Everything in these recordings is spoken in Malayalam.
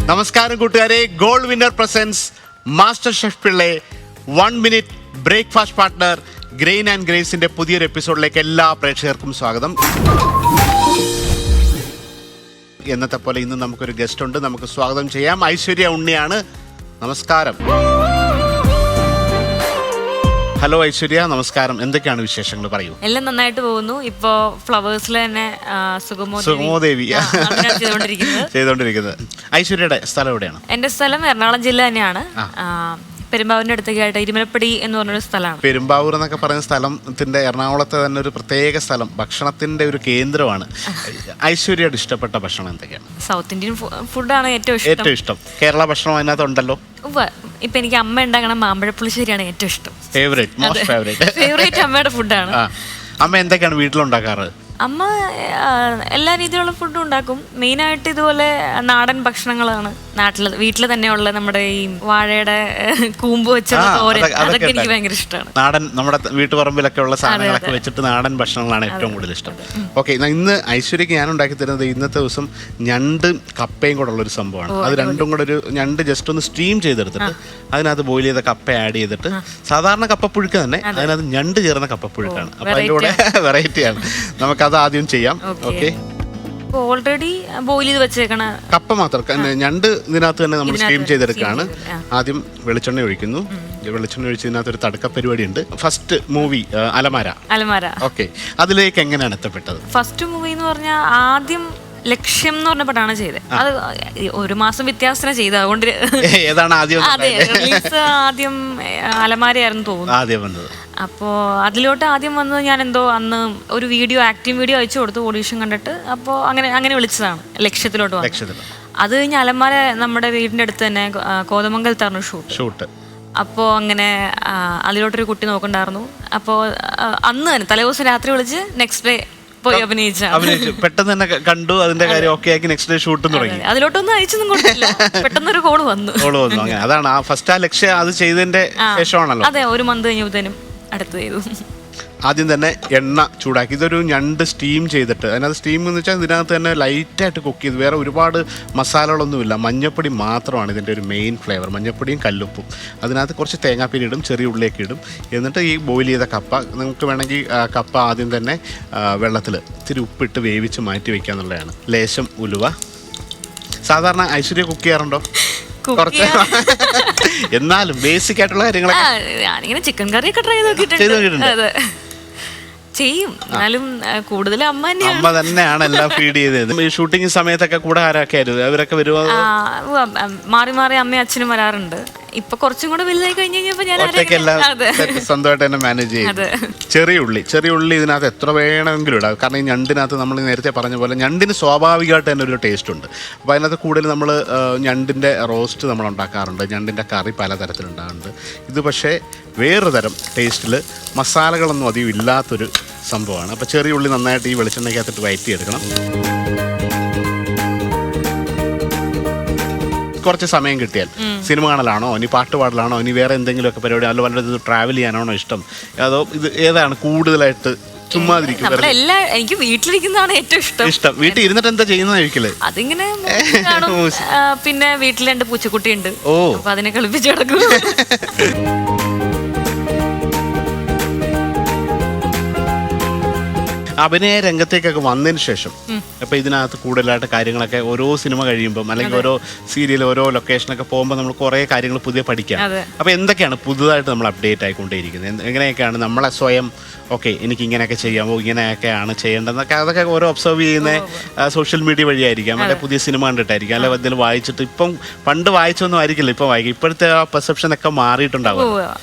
നമസ്കാരം കൂട്ടുകാരെ, gold winner presents master chef Pillai 1 minute breakfast partner grain and ഗ്രേസിന്റെ പുതിയൊരു എപ്പിസോഡിലേക്ക് എല്ലാ പ്രേക്ഷകർക്കും സ്വാഗതം. എന്നത്തെ പോലെ ഇന്ന് നമുക്കൊരു ഗസ്റ്റ് ഉണ്ട്, നമുക്ക് സ്വാഗതം ചെയ്യാം. ഐശ്വര്യ ഉണ്ണിയാണ്. നമസ്കാരം. ഹലോ ഐശ്വര്യ, നമസ്കാരം. എന്തൊക്കെയാണ് വിശേഷങ്ങൾ, പറയൂ. എല്ലാം നന്നായിട്ട് പോകുന്നു. ഇപ്പോ ഫ്ലവേഴ്സിൽ തന്നെ സുഗമോദേവി ചെയ്തോണ്ടിരിക്കുന്നത്. ഐശ്വര്യയുടെ സ്ഥലം എവിടെയാണ്? എന്റെ സ്ഥലം എറണാകുളം ജില്ല തന്നെയാണ്. പെരുമ്പാവൂരിന്റെ അടുത്തേക്കായിട്ട് ഇരുമലപ്പടി എന്ന് പറഞ്ഞൊരു സ്ഥലമാണ്. പെരുമ്പാവൂർ എന്നൊക്കെ പറയുന്ന സ്ഥലത്തിന്റെ എറണാകുളത്തെ തന്നെ ഒരു പ്രത്യേക സ്ഥലം, ഭക്ഷണത്തിന്റെ ഒരു കേന്ദ്രമാണ്. ഐശ്വര്യയുടെ ഇഷ്ടപ്പെട്ട ഭക്ഷണം എന്തൊക്കെയാണ്? സൗത്ത് ഇന്ത്യൻ ഫുഡാണ് ഏറ്റവും ഇഷ്ടം. കേരള ഭക്ഷണം അതിനകത്ത് ഉണ്ടല്ലോ. ഇപ്പൊ എനിക്ക് അമ്മ ഉണ്ടാക്കണ മാമ്പഴപ്പുളിശ്ശേരിയാണ് ഏറ്റവും ഇഷ്ടം. ഫേവറേറ്റ് അമ്മയുടെ ഫുഡാണ്. അമ്മ എന്തൊക്കെയാണ് വീട്ടിലുണ്ടാക്കാറ്? അമ്മ എല്ലാ രീതിയിലുള്ള ഫുഡും ഉണ്ടാക്കും. മെയിനായിട്ട് ഇതുപോലെ നാടൻ ഭക്ഷണങ്ങളാണ് വീട്ടിൽ തന്നെയുള്ള നമ്മുടെ ഈ വാഴയുടെ കൂമ്പ് വെച്ചത് തോരൻ, അതൊക്കെ എനിക്ക് ഭയങ്കര ഇഷ്ടമാണ്. നാടൻ നമ്മുടെ വീട്ടുപറമ്പിലൊക്കെ ഉള്ള സാധനങ്ങളൊക്കെ വെച്ചിട്ട് നാടൻ ഭക്ഷണങ്ങളാണ് ഏറ്റവും കൂടുതൽ ഇഷ്ടം. ഓക്കെ, ഇന്ന് ഐശ്വര്യക്ക് ഞാൻ ഉണ്ടാക്കി തരുന്നത് ഇന്നത്തെ ദിവസം ഞണ്ട് കപ്പയും കൂടെ ഉള്ളൊരു സംഭവമാണ്. അത് രണ്ടും കൂടെ ഒരു ഞണ്ട് ജസ്റ്റ് ഒന്ന് സ്റ്റീം ചെയ്തെടുത്തിട്ട് അതിനകത്ത് ബോയിൽ ചെയ്ത കപ്പ ആഡ് ചെയ്തിട്ട്, സാധാരണ കപ്പപ്പുഴുക്ക് തന്നെ അതിനകത്ത് ഞണ്ട് ചേർന്ന കപ്പപ്പുഴുക്കാണ്. അപ്പൊ അതിൻ്റെ കൂടെ വെറൈറ്റിയാണ്. നമുക്ക് അത് ആദ്യം ചെയ്യാം. ഓക്കെ, ഓൾറെഡി ബോയിൽ ചെയ്ത് വെച്ചേക്കണ കപ്പ മാത്രം, ഞണ്ട് ഇതിനകത്ത് തന്നെ നമ്മൾ സ്റ്റീം ചെയ്തെടുക്കുകയാണ്. ആദ്യം വെളിച്ചെണ്ണ ഒഴിക്കുന്നു. വെളിച്ചെണ്ണ ഒഴിച്ച് ഇതിനകത്ത് ഒരു തടുക്ക പരിപാടി ഉണ്ട്. ഫസ്റ്റ് മൂവി അലമാര. ഓക്കെ, അതിലേക്ക് എങ്ങനെയാണ് എത്തപ്പെട്ടത്? ഫസ്റ്റ് മൂവി എന്ന് പറഞ്ഞാൽ ആദ്യം ലക്ഷ്യം എന്ന് പറഞ്ഞ പടാണ് ചെയ്തത്. അത് 1 മാസം വ്യത്യാസത്തിന് ചെയ്തത്. അതുകൊണ്ട് ഏതാണ് ആദ്യം? ആദ്യം അലമാരയായിരുന്നു തോന്നുന്നു ആദ്യം വന്നത്. അപ്പോൾ അതിലോട്ട് ആദ്യം വന്നത് ഞാൻ അന്ന് ഒരു ആക്ടിങ് വീഡിയോ അയച്ചു കൊടുത്തു, ഓഡീഷൻ കണ്ടിട്ട്. അപ്പോൾ അങ്ങനെ വിളിച്ചതാണ് ലക്ഷ്യത്തിലോട്ട് വന്നത്. അത് കഴിഞ്ഞ് അലമാര നമ്മുടെ വീടിൻ്റെ അടുത്ത് തന്നെ കോതമംഗലത്തായിരുന്നു ഷൂട്ട്. അപ്പോൾ അങ്ങനെ അതിലോട്ടൊരു കുട്ടി നോക്കണ്ടായിരുന്നു. അപ്പോൾ അന്ന് തന്നെ തലേദിവസം രാത്രി വിളിച്ച് നെക്സ്റ്റ് ഡേ പോയി അഭിനയിച്ചു. പെട്ടെന്ന് തന്നെ കണ്ടു, അതിന്റെ കാര്യം ഓക്കെ ആക്കി നെക്സ്റ്റ് ഡേ ഷൂട്ടും തുടങ്ങി. അതിലോട്ടൊന്നും അയച്ചൊന്നും കൊടുത്തില്ല, പെട്ടെന്നൊരു കോള് വന്നു. അങ്ങനെ അതാണ് ഫസ്റ്റ് ആ ലക്ഷ്യം അത് ചെയ്തതിന്റെ ശേഷമാണല്ലോ. അതെ, 1 മന്ത് കഴിഞ്ഞപ്പോഴത്തേനും അടുത്ത് ചെയ്തു. ആദ്യം തന്നെ എണ്ണ ചൂടാക്കി, ഇതൊരു ഞണ്ട് സ്റ്റീം ചെയ്തിട്ട്, അതിനകത്ത് സ്റ്റീം എന്ന് വെച്ചാൽ ഇതിനകത്ത് തന്നെ ലൈറ്റായിട്ട് കുക്ക് ചെയ്ത്, വേറെ ഒരുപാട് മസാലകളൊന്നുമില്ല, മഞ്ഞപ്പൊടി മാത്രമാണ് ഇതിൻ്റെ ഒരു മെയിൻ ഫ്ലേവർ. മഞ്ഞപ്പൊടിയും കല്ലുപ്പും, അതിനകത്ത് കുറച്ച് തേങ്ങാപ്പീരി ഇടും, ചെറിയ ഉള്ളിയൊക്കെ ഇടും. എന്നിട്ട് ഈ ബോയിൽ ചെയ്ത കപ്പ, നമുക്ക് വേണമെങ്കിൽ കപ്പ ആദ്യം തന്നെ വെള്ളത്തിൽ ഇത്തിരി ഉപ്പിട്ട് വേവിച്ച് മാറ്റി വയ്ക്കുക എന്നുള്ളതാണ്. ലേശം ഉലുവ. സാധാരണ ഐശ്വര്യ കുക്ക് ചെയ്യാറുണ്ടോ? കുറച്ച്, എന്നാലും ബേസിക് ആയിട്ടുള്ള കാര്യങ്ങളൊക്കെ. ഞാനിങ്ങനെ ചിക്കൻ കറിയൊക്കെ ട്രൈ ചെയ്തിട്ടുണ്ട്. ചെയ്യും, എന്നാലും കൂടുതലും അമ്മ തന്നെയാണ് എല്ലാം ഫീഡ് ചെയ്തത്. ഈ ഷൂട്ടിംഗ് സമയത്തൊക്കെ കൂടെ ആരൊക്കെ ആയിരുന്നു? അവരൊക്കെ വരുമോ? മാറി മാറി അമ്മയും അച്ഛനും വരാറുണ്ട്. ഇപ്പൊ കുറച്ചും കൂടെ വലുതായി കഴിഞ്ഞ് കഴിഞ്ഞപ്പോ ഞാൻ സ്വന്തമായിട്ട് തന്നെ മാനേജ് ചെയ്യും. ചെറിയ ഉള്ളി ഇതിനകത്ത് എത്ര വേണമെങ്കിലും ഇടാം. കാരണം ഈ ഞണ്ടിനകത്ത് നമ്മൾ നേരത്തെ പറഞ്ഞ പോലെ ഞണ്ടിന് സ്വാഭാവികമായിട്ട് തന്നെ ഒരു ടേസ്റ്റ് ഉണ്ട്. അപ്പോൾ അതിനകത്ത് കൂടുതൽ നമ്മൾ ഞണ്ടിൻ്റെ റോസ്റ്റ് നമ്മൾ ഉണ്ടാക്കാറുണ്ട്, ഞണ്ടിൻ്റെ കറി പലതരത്തിലുണ്ടാകുന്നുണ്ട്. ഇത് പക്ഷേ വേറൊരു തരം ടേസ്റ്റിൽ മസാലകളൊന്നും അധികം ഇല്ലാത്തൊരു സംഭവമാണ്. അപ്പോൾ ചെറിയ ഉള്ളി നന്നായിട്ട് ഈ വെളിച്ചെണ്ണയ്ക്കകത്തിട്ട് വഴറ്റിയെടുക്കണം. കുറച്ച് സമയം കിട്ടിയാൽ സിനിമ കാണലാണോ, ഇനി പാട്ട് പാടലാണോ, ഇനി വേറെ എന്തെങ്കിലുമൊക്കെ പരിപാടി, അല്ല വല്ലതും ട്രാവൽ ചെയ്യാനാണോ ഇഷ്ടം, അതോ ഇത് ഏതാണ് കൂടുതലായിട്ട്? ചുമ്മാതിരിക്കും. എനിക്ക് വീട്ടിലിരിക്കുന്നതാണ് ഏറ്റവും ഇഷ്ടം. വീട്ടിൽ ഇരുന്നിട്ട് എന്താ ചെയ്യുന്നതായിരിക്കില്ലേ? അതിങ്ങനെ പിന്നെ വീട്ടിൽ 2 പൂച്ചക്കുട്ടിയുണ്ട്, അപ്പൊ അതിനെ കളിപ്പിച്ച് കിടക്കും. അഭിനയ രംഗത്തേക്കൊക്കെ വന്നതിന് ശേഷം ഇപ്പം ഇതിനകത്ത് കൂടുതലായിട്ട് കാര്യങ്ങളൊക്കെ ഓരോ സിനിമ കഴിയുമ്പം അല്ലെങ്കിൽ ഓരോ സീരിയൽ ഓരോ ലൊക്കേഷനൊക്കെ പോകുമ്പോൾ നമ്മൾ കുറേ കാര്യങ്ങൾ പുതിയ പഠിക്കാം. അപ്പോൾ എന്തൊക്കെയാണ് പുതുതായിട്ട് നമ്മൾ അപ്ഡേറ്റ് ആയിക്കൊണ്ടേയിരിക്കുന്നത്? എങ്ങനെയൊക്കെയാണ് നമ്മളെ സ്വയം ഓക്കെ എനിക്ക് ഇങ്ങനെയൊക്കെ ചെയ്യാമോ, ഇങ്ങനെയൊക്കെയാണ് ചെയ്യേണ്ടതെന്നൊക്കെ അതൊക്കെ ഓരോ ഒബ്സർവ് ചെയ്യുന്ന സോഷ്യൽ മീഡിയ വഴിയായിരിക്കാം, അല്ലെങ്കിൽ പുതിയ സിനിമ കണ്ടിട്ടായിരിക്കാം, അല്ലെങ്കിൽ എന്തെങ്കിലും വായിച്ചിട്ട്. ഇപ്പം പണ്ട് വായിച്ചൊന്നും ആയിരിക്കില്ല ഇപ്പം വായിക്കും. ഇപ്പോഴത്തെ ആ പെർസെപ്ഷനൊക്കെ മാറിയിട്ടുണ്ടാവും.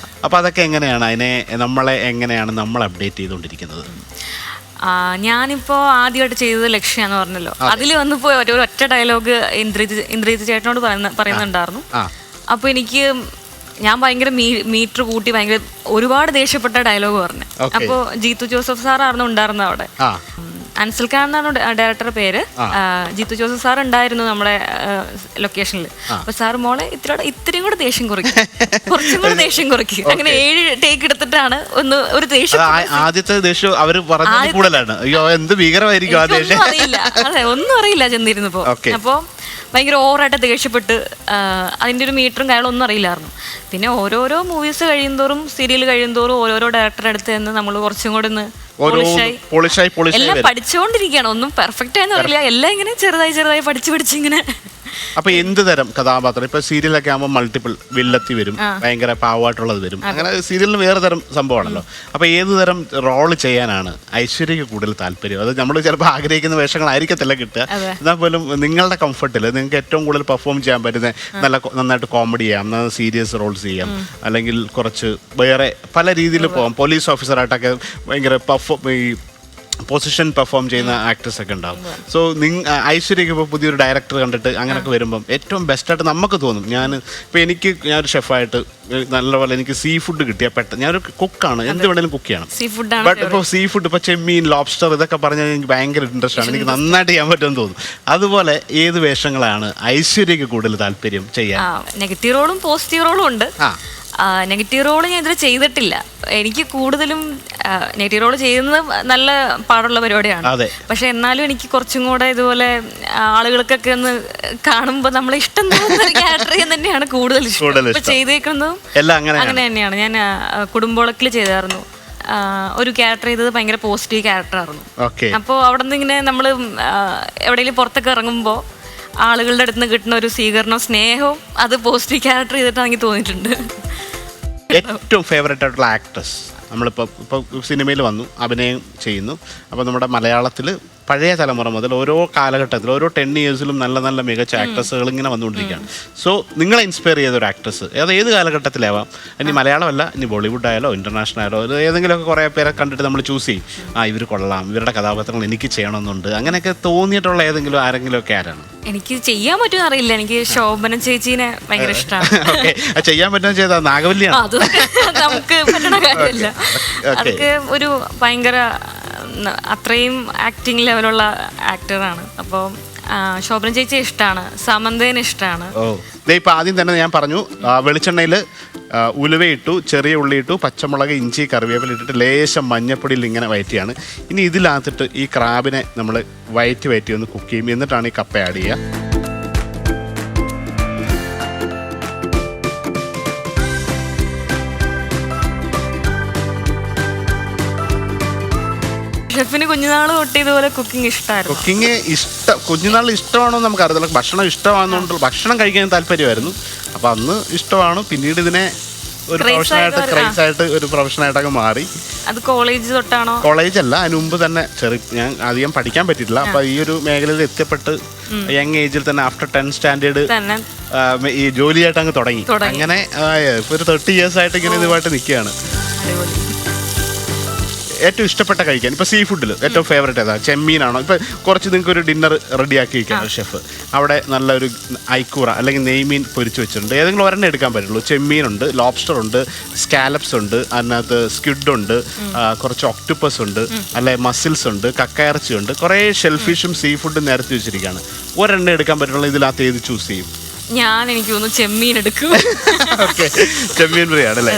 അപ്പോൾ അതൊക്കെ എങ്ങനെയാണ് നമ്മളെ എങ്ങനെയാണ് നമ്മൾ അപ്ഡേറ്റ് ചെയ്തുകൊണ്ടിരിക്കുന്നത്? ഞാനിപ്പോ ആദ്യമായിട്ട് ചെയ്തത് ലക്ഷ്യാന്ന് പറഞ്ഞല്ലോ. അതിൽ വന്നപ്പോ ഒറ്റ ഡയലോഗ് ഇന്ദ്രജിത്ത് ചേട്ടനോട് പറയുന്നുണ്ടായിരുന്നു. അപ്പൊ എനിക്ക് ഞാൻ ഭയങ്കര മീറ്റർ കൂട്ടി ഭയങ്കര ഒരുപാട് ദേഷ്യപ്പെട്ട ഡയലോഗ് പറഞ്ഞു. അപ്പൊ ജീത്തു ജോസഫ് സാറായിരുന്നു ഉണ്ടായിരുന്നത് അവിടെ. അൻസൽ ഖാൻ എന്നാണ് ഡയറക്ടറുടെ പേര്. ജീത്തു ജോസഫ് സാർ ഉണ്ടായിരുന്നു നമ്മുടെ ലൊക്കേഷനിൽ. അപ്പൊ സാർ മോളെ ഇത്രയും കൂടെ ദേഷ്യം കുറയ്ക്കും, കുറച്ചും കൂടെ ദേഷ്യം കുറയ്ക്കും. അങ്ങനെ 7 ടേക്ക് എടുത്തിട്ടാണ് ഒരു ദേഷ്യം. ആദ്യത്തെ ദേഷ്യം അവര് കൂടുതലാണ്. അയ്യോ എന്ത് ഭീകരമായിരിക്കും ആ ദേഷ്യം. അറിയില്ല, അതെ, ഒന്നും അറിയില്ല ചെന്നിരുന്നപ്പോ. അപ്പൊ ഭയങ്കര ഓവറായിട്ട് ദേഷ്യപ്പെട്ട് അതിൻ്റെ ഒരു മീറ്ററും കാര്യങ്ങളൊന്നും അറിയില്ലായിരുന്നു. പിന്നെ ഓരോരോ മൂവീസ് കഴിയുന്തോറും സീരിയൽ കഴിയുന്തോറും ഓരോരോ ഡയറക്ടറുടെ അടുത്ത് നിന്ന് നമ്മൾ കുറച്ചും കൂടെ ഒന്ന് എല്ലാം പഠിച്ചുകൊണ്ടിരിക്കുകയാണ്. ഒന്നും പെർഫെക്റ്റ് ആയെന്ന് അറിയില്ല, എല്ലാം ഇങ്ങനെ ചെറുതായി പഠിച്ചിങ്ങനെ. അപ്പൊ എന്ത് തരം കഥാപാത്രം ഇപ്പൊ സീരിയലൊക്കെ ആകുമ്പോൾ മൾട്ടിപ്പിൾ വില്ലത്തി വരും, ഭയങ്കര പാവമായിട്ടുള്ളത് വരും, അങ്ങനെ സീരിയലിന് വേറെ തരം സംഭവമാണല്ലോ. അപ്പൊ ഏത് തരം റോള് ചെയ്യാനാണ് ഐശ്വര്യക്ക് കൂടുതൽ താല്പര്യം? അത് നമ്മൾ ചിലപ്പോൾ ആഗ്രഹിക്കുന്ന വേഷങ്ങളായിരിക്കത്തില്ല കിട്ടുക, എന്നാൽ പോലും നിങ്ങളുടെ കംഫർട്ടിൽ നിങ്ങൾക്ക് ഏറ്റവും കൂടുതൽ പെർഫോം ചെയ്യാൻ പറ്റുന്ന നന്നായിട്ട് കോമഡി ചെയ്യാം, സീരിയസ് റോൾസ് ചെയ്യാം, അല്ലെങ്കിൽ കുറച്ച് വേറെ പല രീതിയിൽ പോകാം. പോലീസ് ഓഫീസറായിട്ടൊക്കെ ഭയങ്കര പൊസിഷൻ പെർഫോം ചെയ്യുന്ന ആക്ടേഴ്സ് ഒക്കെ ഉണ്ടാവും. സോ ഐശ്വര്യക്ക് ഇപ്പോൾ പുതിയൊരു ഡയറക്ടർ കണ്ടിട്ട് അങ്ങനെയൊക്കെ വരുമ്പം ഏറ്റവും ബെസ്റ്റായിട്ട് നമുക്ക് തോന്നും. ഞാനൊരു ഷെഫായിട്ട് നല്ലപോലെ എനിക്ക് സീ ഫുഡ് കിട്ടിയാൽ പെട്ടെന്ന്, ഞാനൊരു കുക്കാണ്, എന്ത് വേണേലും കുക്ക് ചെയ്യണം. ബട്ട് ഇപ്പോൾ സീ ഫുഡ് ഇപ്പോൾ ചെമ്മീൻ, ലോബ്സ്റ്റർ ഇതൊക്കെ പറഞ്ഞാൽ എനിക്ക് ഭയങ്കര ഇൻട്രസ്റ്റ് ആണ്, എനിക്ക് നന്നായിട്ട് ചെയ്യാൻ പറ്റുമെന്ന് തോന്നും. അതുപോലെ ഏത് വേഷങ്ങളാണ് ഐശ്വര്യക്ക് കൂടുതൽ താല്പര്യം ചെയ്യാൻ? നെഗറ്റീവ് റോളും പോസിറ്റീവ് റോളും ഉണ്ട്. നെഗറ്റീവ് റോള് ഞാൻ ഇതുവരെ ചെയ്തിട്ടില്ല. എനിക്ക് കൂടുതലും നെഗറ്റീവ് റോള് ചെയ്യുന്നത് നല്ല പാടുള്ള പരിപാടിയാണ്. പക്ഷെ എന്നാലും എനിക്ക് കുറച്ചും കൂടെ ഇതുപോലെ ആളുകൾക്കൊക്കെ ഒന്ന് കാണുമ്പോൾ നമ്മളെ ഇഷ്ടം തോന്നുന്ന ഒരു ക്യാരക്ടർ തന്നെയാണ് കൂടുതൽ ഇഷ്ടം. ഇപ്പൊ ചെയ്തേക്കുന്നതും അങ്ങനെ തന്നെയാണ്. ഞാൻ കുടുംബോളക്കിൽ ചെയ്തായിരുന്നു ഒരു ക്യാരക്ടർ ചെയ്തത്, ഭയങ്കര പോസിറ്റീവ് ക്യാരക്ടറായിരുന്നു. അപ്പോൾ അവിടെ നിന്ന് ഇങ്ങനെ നമ്മൾ എവിടെയെങ്കിലും പുറത്തൊക്കെ ഇറങ്ങുമ്പോൾ ആളുകളുടെ അടുത്ത് നിന്ന് കിട്ടുന്ന ഒരു സ്വീകരണവും സ്നേഹവും അത് പോസിറ്റീവ് ക്യാരക്ടർ ചെയ്തിട്ടാണ് എനിക്ക് തോന്നിയിട്ടുണ്ട്. ഏറ്റവും ഫേവറേറ്റ് ആയിട്ടുള്ള ആക്ട്രസ് ഇപ്പോൾ സിനിമയിൽ വന്നു, അഭിനയം ചെയ്യുന്നു. അപ്പോൾ നമ്മുടെ മലയാളത്തിൽ പഴയ തലമുറ മുതൽ ഓരോ കാലഘട്ടത്തിൽ ഓരോ 10 ഇയേഴ്സിലും നല്ല നല്ല മികച്ച ആക്ട്രസ്സുകൾ ഇങ്ങനെ വന്നുകൊണ്ടിരിക്കുകയാണ്. സോ നിങ്ങളെ ഇൻസ്പയർ ചെയ്ത ഒരു ആക്ട്രസ് അത് ഏത് കാലഘട്ടത്തിലാവാം, ഇനി മലയാളമല്ല, ഇനി ബോളിവുഡ് ആയാലോ ഇന്റർനാഷണൽ ആയാലോ, ഏതെങ്കിലുമൊക്കെ കുറേ പേരെ കണ്ടിട്ട് നമ്മൾ ചൂസ് ചെയ്യും, ഇവർ കൊള്ളാം, ഇവരുടെ കഥാപാത്രങ്ങൾ എനിക്ക് ചെയ്യണമെന്നുണ്ട്, അങ്ങനെയൊക്കെ തോന്നിയിട്ടുള്ള ഏതെങ്കിലും ആരെങ്കിലുമൊക്കെ ആരാണ്? എനിക്ക് ചെയ്യാൻ പറ്റുമെന്ന് അറിയില്ല. എനിക്ക് ശോഭന ചേച്ചീനെ ഭയങ്കര ഇഷ്ടമാണ്. ചെയ്യാൻ പറ്റുന്ന ചെയ്താ നാഗവല്ലിയാണ്, നമുക്ക് പറ്റണ കാര്യമില്ല. അതൊക്കെ ഒരു ഭയങ്കര അത്രയും ആക്ടിങ് ലെവലുള്ള ആക്ടറാണ്. അപ്പോൾ ശോഭന ചേച്ചി ഇഷ്ടമാണ്, സമന്തേനെ ഇഷ്ടമാണ്. ഇപ്പം ആദ്യം തന്നെ ഞാൻ പറഞ്ഞു, വെളിച്ചെണ്ണയിൽ ഉലുവയിട്ടു, ചെറിയ ഉള്ളിയിട്ടു, പച്ചമുളക്, ഇഞ്ചി, കറിവേപ്പില ഇട്ടിട്ട് ലേശം മഞ്ഞപ്പൊടിയിൽ ഇങ്ങനെ വയറ്റിയാണ്. ഇനി ഇതിനകത്തിട്ട് ഈ ക്രാബിനെ നമ്മൾ വയറ്റി ഒന്ന് കുക്ക് ചെയ്യും, എന്നിട്ടാണ് ഈ കപ്പ ആഡ് ചെയ്യുക. ഷെഫിന് കുഞ്ഞുനാൾ തൊട്ട് ഇതുപോലെ കുക്കിംഗ് ഇഷ്ടമായിരുന്നു. കുഞ്ഞുനാളിൽ ഇഷ്ടമാണോ നമുക്ക് അറിയത്തില്ല, ഭക്ഷണം ഇഷ്ടമാണെന്നുണ്ട്, ഭക്ഷണം കഴിക്കാൻ താല്പര്യമായിരുന്നു. അപ്പം അന്ന് ഇഷ്ടമാണ്, പിന്നീട് ഇതിനെ ഒരു പ്രൊഫഷനായിട്ട് ഒരു പ്രൊഫഷനായിട്ടൊക്കെ മാറി. അത് കോളേജ് തൊട്ടാണോ? കോളേജ് അല്ല, അതിന് മുമ്പ് തന്നെ ഞാൻ അധികം പഠിക്കാൻ പറ്റിയിട്ടില്ല. അപ്പൊ ഈ ഒരു മേഖലയിൽ എത്തിപ്പെട്ട് യങ് ഏജിൽ തന്നെ ആഫ്റ്റർ 10th സ്റ്റാൻഡേർഡ് ഈ ജോലിയായിട്ട് അങ്ങ് തുടങ്ങി. അങ്ങനെ ഇപ്പൊ ഒരു 30 years ആയിട്ട് ഇങ്ങനെ ഇതുമായിട്ട് നിൽക്കുകയാണ്. ഏറ്റവും ഇഷ്ടപ്പെട്ട കഴിക്കാൻ ഇപ്പോൾ സീ ഫുഡിൽ ഏറ്റവും ഫേവറേറ്റ് ഏതാ? ചെമ്മീനാണോ? ഇപ്പോൾ കുറച്ച് നിങ്ങൾക്ക് ഒരു ഡിന്നർ റെഡിയാക്കി വയ്ക്കുകയാണ് ഷെഫ്, അവിടെ നല്ലൊരു ഐക്കൂറ അല്ലെങ്കിൽ നെയ്മീൻ പൊരിച്ച് വെച്ചിട്ടുണ്ട്, ഏതെങ്കിലും ഒരെണ്ണം എടുക്കാൻ പറ്റുള്ളൂ. ചെമ്മീനുണ്ട്, ലോബ്സ്റ്റർ ഉണ്ട്, സ്കാലപ്സ് ഉണ്ട്, അതിനകത്ത് സ്ക്വിഡ് ഉണ്ട്, കുറച്ച് ഒക്ടോപ്പസ് ഉണ്ട്, അല്ലെ മസിൽസ് ഉണ്ട്, കക്കയിറച്ചി ഉണ്ട്, കുറേ ഷെൽഫിഷും സീ ഫുഡും നിരത്തി വെച്ചിരിക്കുകയാണ്. ഒരെണ്ണം എടുക്കാൻ പറ്റുള്ള ഇതിനകത്ത് ഏത് ചൂസ് ചെയ്യും? എനിക്ക് തോന്നുന്നു ചെമ്മീൻ എടുക്കും. ചെമ്മീൻ ബിരിയാണി അല്ലേ?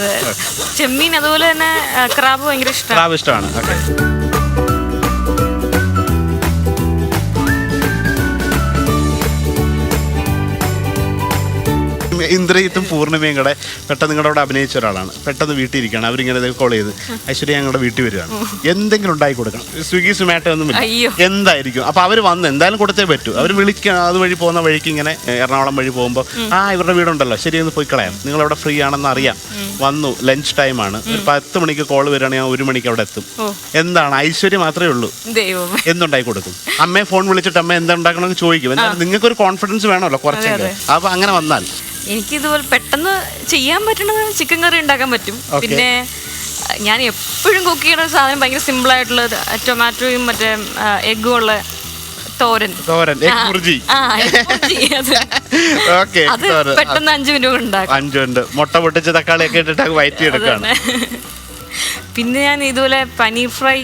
ചെമ്മീൻ, അതുപോലെ തന്നെ ക്രാബ് ഭയങ്കര ഇഷ്ടമാണ്. ഇന്ദ്രജിത്തും പൂർണ്ണിമയും കൂടെ പെട്ടെന്ന് നിങ്ങളുടെ അവിടെ അഭിനയിച്ച ഒരാളാണ്, പെട്ടെന്ന് വീട്ടിൽ ഇരിക്കുകയാണ്, അവരിങ്ങനെ കോൾ ചെയ്ത് ഐശ്വര്യ ഞങ്ങളുടെ വീട്ടിൽ വരികയാണ്, എന്തെങ്കിലും ഉണ്ടാക്കി കൊടുക്കണം, സ്വിഗ്ഗി സൊമാറ്റോ ഒന്നുമില്ല, എന്തായിരിക്കും? അപ്പോൾ അവർ വന്ന് എന്തായാലും കൊടുത്തേ പറ്റൂ. അവർ വിളിക്കണം, അതുവഴി പോകുന്ന വഴിക്ക് ഇങ്ങനെ എറണാകുളം വഴി പോകുമ്പോൾ ഇവരുടെ വീടുണ്ടല്ലോ, ശരിയൊന്ന് പോയി കളയാം, നിങ്ങളവിടെ ഫ്രീ ആണെന്ന് അറിയാം, വന്നു, ലഞ്ച് ടൈമാണ്, ഒരു 10 മണിക്ക് കോൾ വരികയാണെങ്കിൽ ഞാൻ 1 മണിക്ക് അവിടെ എത്തും. എന്താണ് ഐശ്വര്യ മാത്രമേ ഉള്ളൂ, എന്തുണ്ടാക്കി കൊടുക്കും. അമ്മയെ ഫോൺ വിളിച്ചിട്ട് അമ്മ എന്താ ഉണ്ടാക്കണമെന്ന് ചോദിക്കും. എന്നാൽ നിങ്ങൾക്കൊരു കോൺഫിഡൻസ് വേണമല്ലോ കുറച്ചൊക്കെ. അപ്പോൾ അങ്ങനെ വന്നാൽ എനിക്ക് ഇതുപോലെ പെട്ടെന്ന് ചെയ്യാൻ പറ്റുന്നത് ചിക്കൻ കറി ഉണ്ടാക്കാൻ പറ്റും. പിന്നെ ഞാൻ എപ്പോഴും കുക്ക് ചെയ്യുന്ന സാധനം ഭയങ്കര സിമ്പിൾ ആയിട്ടുള്ളത്, ടൊമാറ്റോയും മറ്റേ എഗ്ഗും ഉള്ള തോരൻ, അത് പെട്ടെന്ന് 5 മിനിറ്റ് കൊണ്ട് ഉണ്ടാക്കും. 5 മിനിറ്റ് മുട്ട പൊട്ടിച്ച് തക്കാളിയൊക്കെ ഇട്ടിട്ട് വയറ്റി എടുക്കാണ്. പിന്നെ ഞാൻ ഇതുപോലെ പനീർ ഫ്രൈ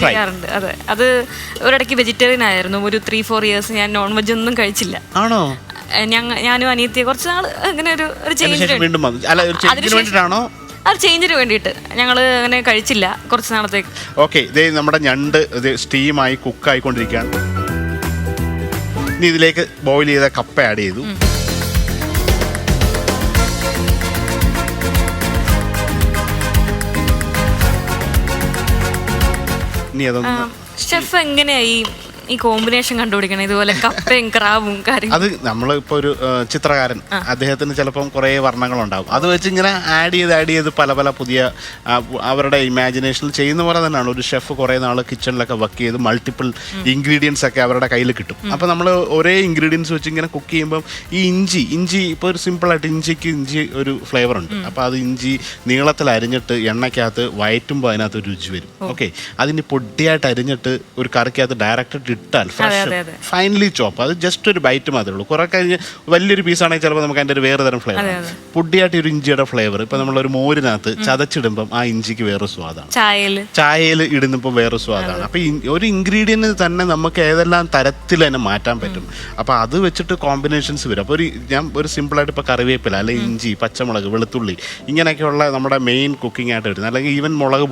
ചെയ്യാറുണ്ട്. അതെ, അത് ഒരിടയ്ക്ക് വെജിറ്റേറിയൻ ആയിരുന്നു. ഒരു 3-4 years ഞാൻ നോൺ വെജ് ഒന്നും കഴിച്ചില്ല. ആണോ? ഞാനും അനിയത്തിയെ കുറച്ച് നാൾ അങ്ങനെ ഒരു ചേഞ്ചിന് വേണ്ടിയിട്ട് ഞങ്ങൾ അങ്ങനെ കഴിച്ചില്ല കുറച്ച് നാളത്തേക്ക്. ഓക്കെ, ഇതേ നമ്മുടെ ഞണ്ട് സ്റ്റീമായി കുക്ക് ആയിക്കൊണ്ടിരിക്കുകയാണ്. ഇനി ഇതിലേക്ക് ബോയിൽ ചെയ്ത കപ്പ ആഡ് ചെയ്തു. ഇനി അതൊന്ന് ഷെഫ് എങ്ങനെയാ ഈ കോമ്പിനേഷൻ കണ്ടുപിടിക്കണം, ഇതുപോലെ കപ്പയും ക്രാബും കാര്യം? അത് നമ്മളിപ്പോൾ ഒരു ചിത്രകാരൻ, അദ്ദേഹത്തിന് ചിലപ്പം കുറേ വർണ്ണങ്ങളുണ്ടാവും. അത് വെച്ച് ഇങ്ങനെ ആഡ് ചെയ്ത് പല പല പുതിയ അവരുടെ ഇമാജിനേഷനിൽ ചെയ്യുന്ന പോലെ തന്നെയാണ് ഒരു ഷെഫ് കുറേ നാൾ കിച്ചണിലൊക്കെ വർക്ക് ചെയ്ത് മൾട്ടിപ്പിൾ ഇൻഗ്രീഡിയൻസ് ഒക്കെ അവരുടെ കയ്യിൽ കിട്ടും. അപ്പോൾ നമ്മൾ ഒരേ ഇൻഗ്രീഡിയൻസ് വെച്ച് ഇങ്ങനെ കുക്ക് ചെയ്യുമ്പം ഈ ഇഞ്ചി ഇപ്പോൾ ഒരു സിമ്പിളായിട്ട് ഇഞ്ചി ഒരു ഫ്ലേവർ ഉണ്ട്. അപ്പോൾ അത് ഇഞ്ചി നീളത്തിൽ അരിഞ്ഞിട്ട് എണ്ണയ്ക്കകത്ത് വയറ്റുമ്പോൾ അതിനകത്ത് ഒരു രുചി വരും. ഓക്കെ, അതിന് പൊടിയായിട്ട് അരിഞ്ഞിട്ട് ഒരു കറിക്കകത്ത് ഡയറക്റ്റ് ഇട്ടാൽ ഫ്രഷ് ഫൈനലി ചോപ്പ്, അത് ജസ്റ്റ് ഒരു ബൈറ്റ് മാത്രമേ ഉള്ളൂ. കുറെ കഴിഞ്ഞ് വലിയൊരു പീസാണെങ്കിൽ ചിലപ്പോൾ നമുക്ക് അതിൻ്റെ ഒരു വേറെ തരം ഫ്ലേവർ, പൊടിയായിട്ട് ഒരു ഇഞ്ചിയുടെ ഫ്ലേവർ. ഇപ്പൊ നമ്മളൊരു മോരിനകത്ത് ചതച്ചിടുമ്പം ആ ഇഞ്ചിക്ക് വേറെ സ്വാദാണ്, ചായയിൽ ഇടുന്നപ്പോൾ വേറെ സ്വാദാണ്. അപ്പൊ ഒരു ഇൻഗ്രീഡിയന്റ് തന്നെ നമുക്ക് ഏതെല്ലാം തരത്തിൽ തന്നെ മാറ്റാൻ പറ്റും. അപ്പൊ അത് വെച്ചിട്ട് കോമ്പിനേഷൻസ് വരും. അപ്പോൾ ഞാൻ ഒരു സിമ്പിളായിട്ട് ഇപ്പൊ കറിവേപ്പില അല്ലെങ്കിൽ ഇഞ്ചി, പച്ചമുളക്, വെളുത്തുള്ളി ഇങ്ങനെയൊക്കെയുള്ള നമ്മുടെ മെയിൻ കുക്കിംഗ് ആയിട്ട് വരുന്നത്. അല്ലെങ്കിൽ ഈവൻ മുളക്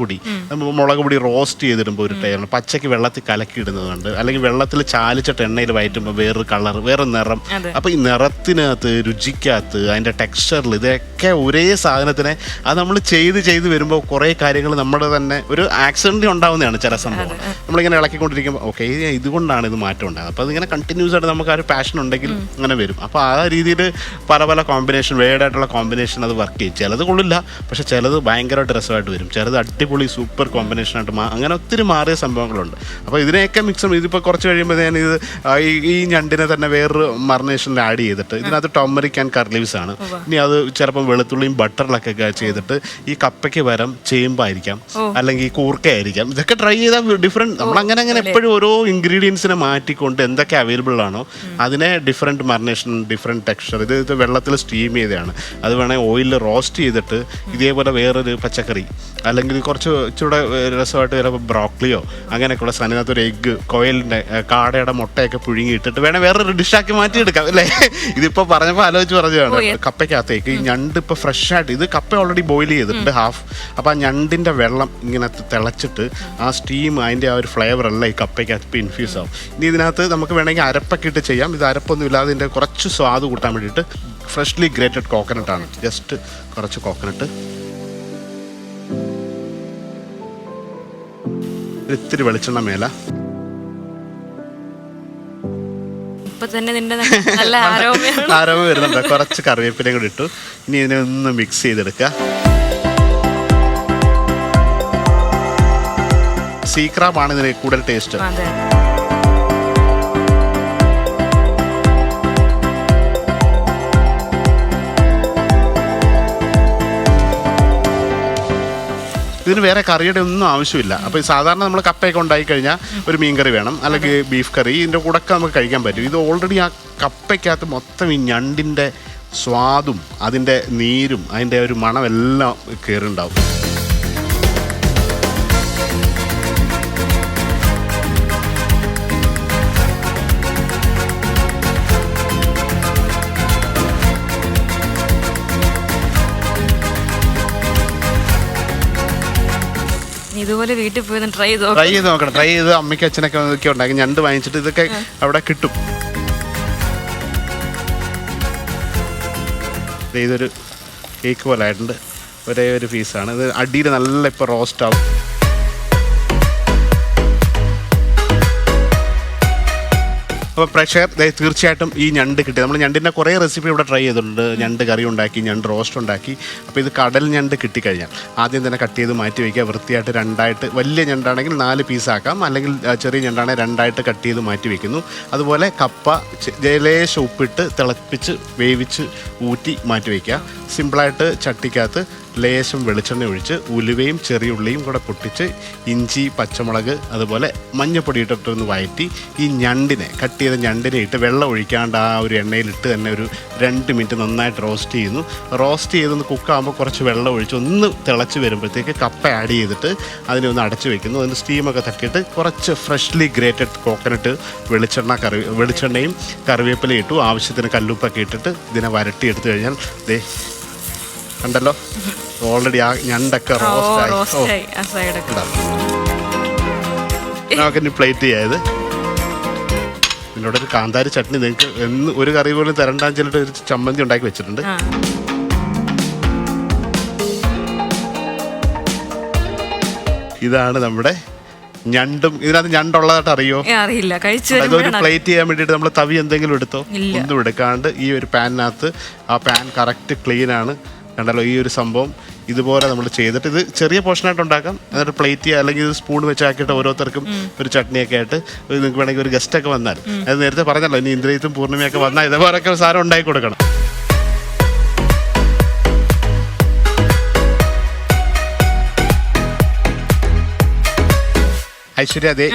പൊടി റോസ്റ്റ് ചെയ്തിടുമ്പോൾ ഒരു ടൈമാണ്, പച്ചയ്ക്ക് വെള്ളത്തിൽ കലക്കി ഇടുന്നതുണ്ട്, അല്ലെങ്കിൽ വെള്ളത്തിൽ ചാലിച്ചിട്ട് എണ്ണയിൽ വയറ്റുമ്പോൾ വേറൊരു കളർ, വേറെ നിറം. അപ്പൊ ഈ നിറത്തിനകത്ത്, രുചിക്കകത്ത്, അതിന്റെ ടെക്സ്ചറിൽ, ഇതൊക്കെ ഒരേ സാധനത്തിനെ അത് നമ്മൾ ചെയ്ത് വരുമ്പോൾ കുറേ കാര്യങ്ങൾ നമ്മുടെ തന്നെ ഒരു ആക്സിഡന്റ് ഉണ്ടാവുന്നതാണ് ചില സംഭവം. നമ്മളിങ്ങനെ ഇളക്കിക്കൊണ്ടിരിക്കുമ്പോൾ ഓക്കെ ഇതുകൊണ്ടാണ് ഇത് മാറ്റം ഉണ്ടാകുന്നത്. അപ്പോൾ അതിങ്ങനെ കണ്ടിന്യൂസ് ആയിട്ട് നമുക്ക് ആ ഒരു പാഷൻ ഉണ്ടെങ്കിൽ അങ്ങനെ വരും. അപ്പോൾ ആ രീതിയിൽ പല കോമ്പിനേഷൻ, വേർഡായിട്ടുള്ള കോമ്പിനേഷൻ അത് വർക്ക് ചെയ്യും. ചിലത് കൊള്ളില്ല, പക്ഷെ ചിലത് ഭയങ്കരമായിട്ട് രസമായിട്ട് വരും, ചിലത് അടിപൊളി സൂപ്പർ കോമ്പിനേഷനായിട്ട് അങ്ങനെ ഒത്തിരി മാറിയ സംഭവങ്ങളുണ്ട്. അപ്പോൾ ഇതിനെയൊക്കെ മിക്സ് ഇതിപ്പോൾ കുറച്ച് കഴിയുമ്പോൾ ഞാൻ ഈ ഞണ്ടിനെ തന്നെ വേറൊരു മറിനേഷനിൽ ആഡ് ചെയ്തിട്ട് ഇതിനകത്ത് ടോമറിക് ആൻഡ് കർലീവ്സ് ആണ്. ഇനി അത് ചിലപ്പോൾ വെളുത്തുള്ളിയും ബട്ടറിലൊക്കെ ചെയ്തിട്ട് ഈ കപ്പയ്ക്ക് പകരം ചേമ്പായിരിക്കാം, അല്ലെങ്കിൽ കൂർക്കയായിരിക്കാം. ഇതൊക്കെ ട്രൈ ചെയ്താൽ ഡിഫറെൻറ്റ്, നമ്മളങ്ങനെ എപ്പോഴും ഓരോ ഇൻഗ്രീഡിയൻസിനെ മാറ്റിക്കൊണ്ട് എന്തൊക്കെ അവൈലബിൾ ആണോ അതിനെ ഡിഫറെൻറ്റ് മറിനേഷൻ, ഡിഫറെൻറ്റ് ടെക്സ്ചർ. ഇത് വെള്ളത്തിൽ സ്റ്റീം ചെയ്തതാണ്, അത് വേണമെങ്കിൽ ഓയിലിൽ റോസ്റ്റ് ചെയ്തിട്ട് ഇതേപോലെ വേറൊരു പച്ചക്കറി, അല്ലെങ്കിൽ കുറച്ച് ഇച്ചിരി രസമായിട്ട് ചിലപ്പോൾ ബ്രോക്ലിയോ അങ്ങനെയൊക്കെയുള്ള സാധനത്തിനകത്ത് ഒരു എഗ്ഗ്, കോയലിൻ്റെ കാടയുടെ മുട്ടയൊക്കെ പുഴുങ്ങിയിട്ടിട്ട് വേണേൽ വേറൊരു ഡിഷാക്കി മാറ്റിയെടുക്കാം അല്ലേ. ഇതിപ്പോൾ പറഞ്ഞപ്പോൾ ആലോചിച്ച് പറഞ്ഞതാണ്. കപ്പയ്ക്കകത്തേക്ക് ഈ ഞണ്ട് ഇപ്പോൾ ഫ്രഷ് ആയിട്ട്, ഇത് കപ്പ ഓൾറെഡി ബോയിൽ ചെയ്തിട്ടുണ്ട് ഹാഫ്. അപ്പോൾ ആ ഞണ്ടിൻ്റെ വെള്ളം ഇങ്ങനെ തിളച്ചിട്ട് ആ സ്റ്റീം, അതിൻ്റെ ആ ഒരു ഫ്ലേവർ എല്ലാം ഈ കപ്പയ്ക്കകത്ത് ഇപ്പോൾ ഇൻഫ്യൂസ് ആവും. ഇനി ഇതിനകത്ത് നമുക്ക് വേണമെങ്കിൽ അരപ്പൊക്കെ ഇട്ട് ചെയ്യാം. ഇത് അരപ്പൊന്നും ഇല്ലാതെ ഇതിൻ്റെ കുറച്ച് സ്വാദ് കൂട്ടാൻ വേണ്ടിയിട്ട് ഫ്രഷ്ലി ഗ്രേറ്റഡ് കോക്കനട്ടാണ്. ജസ്റ്റ് കുറച്ച് കോക്കനട്ട്, ഇത്തിരി വെളിച്ചെണ്ണ മേല, ആരോമ വരുന്നുണ്ട്, കുറച്ച് കറിവേപ്പിലയും കൂടി ഇട്ടു. ഇനി ഇതിനെ ഒന്ന് മിക്സ് ചെയ്തെടുക്കുക. സീ ക്രാബാണ് ഇതിന് കൂടുതൽ ടേസ്റ്റ്. ഇതിന് വേറെ കറിയുടെ ഒന്നും ആവശ്യമില്ല. അപ്പോൾ സാധാരണ നമ്മൾ കപ്പയൊക്കെ ഉണ്ടായി കഴിഞ്ഞാൽ ഒരു മീൻ കറി വേണം, അല്ലെങ്കിൽ ബീഫ് കറി, ഇതിൻ്റെ കൂടെ ഒക്കെ നമുക്ക് കഴിക്കാൻ പറ്റും. ഇത് ഓൾറെഡി ആ കപ്പയ്ക്കകത്ത് മൊത്തം ഈ ഞണ്ടിൻ്റെ സ്വാദും അതിൻ്റെ നീരും അതിൻ്റെ ഒരു മണമെല്ലാം കയറുണ്ടാവും. ഇതുപോലെ വീട്ടിൽ പോയി ട്രൈ ചെയ്ത് നോക്കണം. ട്രൈ ചെയ്ത് അമ്മയ്ക്ക് അച്ഛനൊക്കെ ഒക്കെ ഉണ്ടാക്കി ഞണ്ട് വാങ്ങിച്ചിട്ട് ഇതൊക്കെ അവിടെ കിട്ടും. ഇതൊരു കേക്ക് പോലെ ആയിട്ടുണ്ട്, ഒരേ ഒരു പീസാണ്. ഇത് അടിയിൽ നല്ല ഇപ്പോൾ റോസ്റ്റ് ആവും. അപ്പോൾ പ്രഷർ തീർച്ചയായിട്ടും ഈ ഞണ്ട് കിട്ടി. നമ്മൾ ഞണ്ടിൻ്റെ കുറേ റെസിപ്പി ഇവിടെ ട്രൈ ചെയ്തിട്ടുണ്ട്. ഞണ്ട് കറി ഉണ്ടാക്കി, ഞണ്ട് റോസ്റ്റ് ഉണ്ടാക്കി. അപ്പോൾ ഇത് കടൽ ഞണ്ട് കിട്ടിക്കഴിഞ്ഞാൽ ആദ്യം തന്നെ കട്ട് ചെയ്ത് മാറ്റി വയ്ക്കുക. വൃത്തിയായിട്ട് രണ്ടായിട്ട്, വലിയ ഞണ്ടാണെങ്കിൽ 4 പീസാക്കാം, അല്ലെങ്കിൽ ചെറിയ ഞണ്ടാണെങ്കിൽ 2ആയിട്ട് കട്ട് ചെയ്ത് മാറ്റി വയ്ക്കുന്നു. അതുപോലെ കപ്പ ലേശം ഉപ്പിട്ട് തിളപ്പിച്ച് വേവിച്ച് ഊറ്റി മാറ്റി വയ്ക്കുക. സിമ്പിളായിട്ട് ചട്ടിക്കകത്ത് ലേശം വെളിച്ചെണ്ണ ഒഴിച്ച് ഉലുവയും ചെറിയ ഉള്ളിയും കൂടെ പൊട്ടിച്ച് ഇഞ്ചി, പച്ചമുളക്, അതുപോലെ മഞ്ഞൾപ്പൊടി ഇട്ടിട്ടൊന്ന് വഴറ്റി ഈ ഞണ്ടിനെ, കട്ട് ചെയ്ത ഞണ്ടിനെ ഇട്ട് വെള്ളം ഒഴിക്കാണ്ട് ആ ഒരു എണ്ണയിലിട്ട് തന്നെ ഒരു 2 മിനിറ്റ് നന്നായിട്ട് റോസ്റ്റ് ചെയ്യുന്നു. റോസ്റ്റ് ചെയ്തൊന്ന് കുക്കാകുമ്പോൾ കുറച്ച് വെള്ളം ഒഴിച്ച് ഒന്ന് തിളച്ച് വരുമ്പോഴത്തേക്ക് കപ്പ ആഡ് ചെയ്തിട്ട് അതിനെ ഒന്ന് അടച്ചു വെക്കുന്നു. അതിന് സ്റ്റീമൊക്കെ തട്ടിയിട്ട് കുറച്ച് ഫ്രഷ്ലി ഗ്രേറ്റഡ് കോക്കനട്ട്, വെളിച്ചെണ്ണയും കറിവേപ്പിലയും ഇട്ടു. ആവശ്യത്തിന് കല്ലുപ്പൊക്കെ ഇട്ടിട്ട് ഇതിനെ വരട്ടിയെടുത്തു കഴിഞ്ഞാൽ ദേ കണ്ടല്ലോ, ഓൾറെഡി ആ ഞണ്ടൊക്കെ റോസ്റ്റായി. നമുക്കിനി പ്ലേറ്റ് ചെയ്യാത്. ഇവിടെ ഒരു കാന്താരി ചട്നി നിങ്ങൾക്ക് എന്ന് ഒരു കറി പോലും തരണ്ടാന്ന് വെച്ചിട്ട് ഒരു ചമ്മന്തി ഉണ്ടാക്കി വെച്ചിട്ടുണ്ട്. ഇതാണ് നമ്മുടെ ഞണ്ടും. ഇതിനകത്ത് ഞണ്ടുള്ളതായിട്ട് അറിയോ? അറിയില്ല. അതൊരു പ്ലേറ്റ് ചെയ്യാൻ വേണ്ടിയിട്ട് നമ്മൾ തവി എന്തെങ്കിലും എടുത്തോ? ഒന്നും എടുക്കാണ്ട് ഈ ഒരു പാനിനകത്ത്, ആ പാൻ കറക്റ്റ് ക്ലീൻ ആണ്. കണ്ടല്ലോ ഈ ഒരു സംഭവം ഇതുപോലെ നമ്മൾ ചെയ്തിട്ട് ഇത് ചെറിയ പോർഷനായിട്ട് ഉണ്ടാക്കാം. എന്നിട്ട് പ്ലേറ്റ് ചെയ്യുക, അല്ലെങ്കിൽ ഇത് സ്പൂൺ വെച്ചാക്കിയിട്ട് ഓരോരുത്തർക്കും ഒരു ചട്നിയൊക്കെ ആയിട്ട് നിങ്ങൾക്ക് വേണമെങ്കിൽ ഒരു ഗസ്റ്റൊക്കെ വന്നാൽ, അത് നേരത്തെ പറഞ്ഞല്ലോ ഇനി ഇന്ദ്രിയത്തും പൂർണ്ണിമയൊക്കെ വന്നാൽ ഇതേപോലൊക്കെ സാധനം ഉണ്ടാക്കി കൊടുക്കണം. ഐശ്വര്യ, അതേ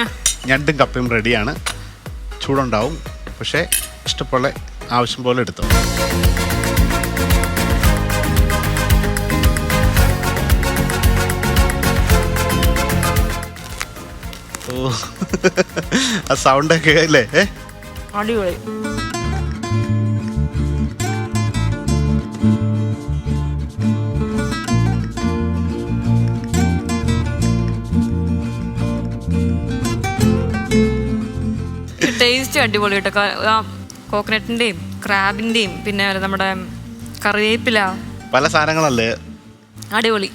ഞണ്ടും കപ്പയും റെഡിയാണ്. ചൂടുണ്ടാവും, പക്ഷേ ഇഷ്ടപോലെ ആവശ്യം പോലെ എടുത്തോ. ഓ, ആ സൗണ്ടൊക്കെ അല്ലേ? അടിപൊളി. ടേസ്റ്റ് അടിപൊളി കേട്ടോ. ആ കോക്കനട്ടിന്റെയും ക്രാബിന്റെയും പിന്നെ നമ്മുടെ കറിവേപ്പില, പല സാധനങ്ങളല്ലേ, അടിപൊളി.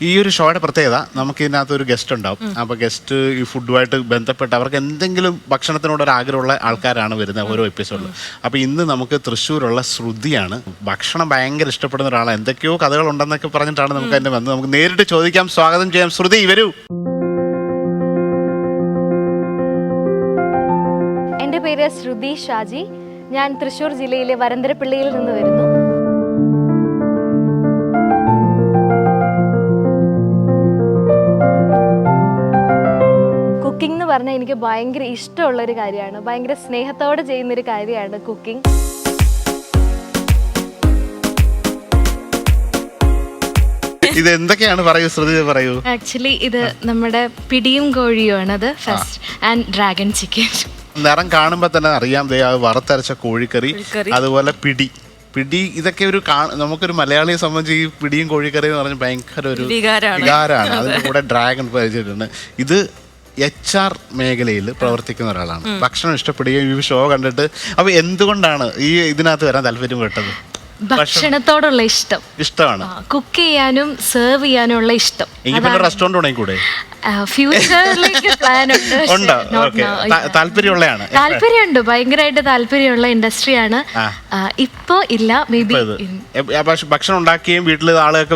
ഈ ഒരു ഷോയുടെ പ്രത്യേകത, നമുക്ക് ഇതിനകത്ത് ഒരു ഗസ്റ്റ് ഉണ്ടാവും. അപ്പോൾ ഗസ്റ്റ് ഈ ഫുഡുമായിട്ട് ബന്ധപ്പെട്ട് അവർക്ക് എന്തെങ്കിലും ഭക്ഷണത്തിനോട് ഒരു ആഗ്രഹമുള്ള ആൾക്കാരാണ് വരുന്നത് ഓരോ എപ്പിസോഡിലും. അപ്പോൾ ഇന്ന് നമുക്ക് തൃശ്ശൂരുള്ള ശ്രുതിയാണ്. ഭക്ഷണം ഭയങ്കര ഇഷ്ടപ്പെടുന്ന ഒരാളാണ്. എന്തൊക്കെയോ കഥകൾ ഉണ്ടെന്നൊക്കെ പറഞ്ഞിട്ടാണ് നമുക്ക് അതിൻ്റെ വന്നത്. നമുക്ക് നേരിട്ട് ചോദിക്കാം. സ്വാഗതം ചെയ്യാം. ശ്രുതി, വരൂ. എൻ്റെ പേര് ശ്രുതി ഷാജി. ഞാൻ തൃശ്ശൂർ ജില്ലയിലെ വരന്തരപ്പിള്ളിയിൽ നിന്ന് വരുന്നു. കുക്കിംഗ് എന്ന് പറഞ്ഞാൽ എനിക്ക് ഭയങ്കര ഇഷ്ടമുള്ളൊരു കാര്യമാണ്. ഭയങ്കര സ്നേഹത്തോടെ ചെയ്യുന്നൊരു കാര്യമാണ് കുക്കിംഗ്. ഇത് എന്തൊക്കെയാണ് പറയൂ ശ്രുതി, പറയൂ. ആക്ച്വലി ഇത് നമ്മുടെ പിടിയും കോഴിയുമാണ്. അത് ഫസ്റ്റ് ആൻഡ് ഡ്രാഗൺ ചിക്കൻ. നിറം കാണുമ്പോൾ തന്നെ അറിയാം, വറുത്തരച്ച കോഴിക്കറി, അതുപോലെ പിടി ഇതൊക്കെ ഒരു നമുക്കൊരു മലയാളിയെ സംബന്ധിച്ച് ഈ പിടിയും കോഴിക്കറി എന്ന് പറഞ്ഞാൽ ഭയങ്കര ഒരു വികാരമാണ്. അതിൻ്റെ കൂടെ ഡ്രാഗൺ പരിചയമുണ്ട്. ഇത് HR മേഖലയിൽ പ്രവർത്തിക്കുന്ന ഒരാളാണ്. ഭക്ഷണം ഇഷ്ടപ്പെടുകയും ഈ ഷോ കണ്ടിട്ട്, അപ്പോൾ എന്തുകൊണ്ടാണ് ഈ ഇതിനകത്ത് വരാൻ താല്പര്യം പെട്ടത്? ഭക്ഷണത്തോടുള്ള ഇഷ്ടമാണ്. കുക്ക് ചെയ്യാനും സെർവ് ചെയ്യാനും ഉള്ള ഇഷ്ടം. റെസ്റ്റോറന്റ് തുടങ്ങിക്കൂടെ? ഫ്യൂച്ചറിലേക്ക് പ്ലാൻ ഉണ്ട്. താല്പര്യമുള്ളതാണ്. താല്പര്യമുണ്ട്, ഭയങ്കരമായിട്ട് താല്പര്യമുള്ള ഇൻഡസ്ട്രിയാണ്. ഇപ്പോ ഇല്ല, മേ ബി. ഭക്ഷണം ഉണ്ടാക്കുകയും വീട്ടിൽ ആളുകൾക്ക്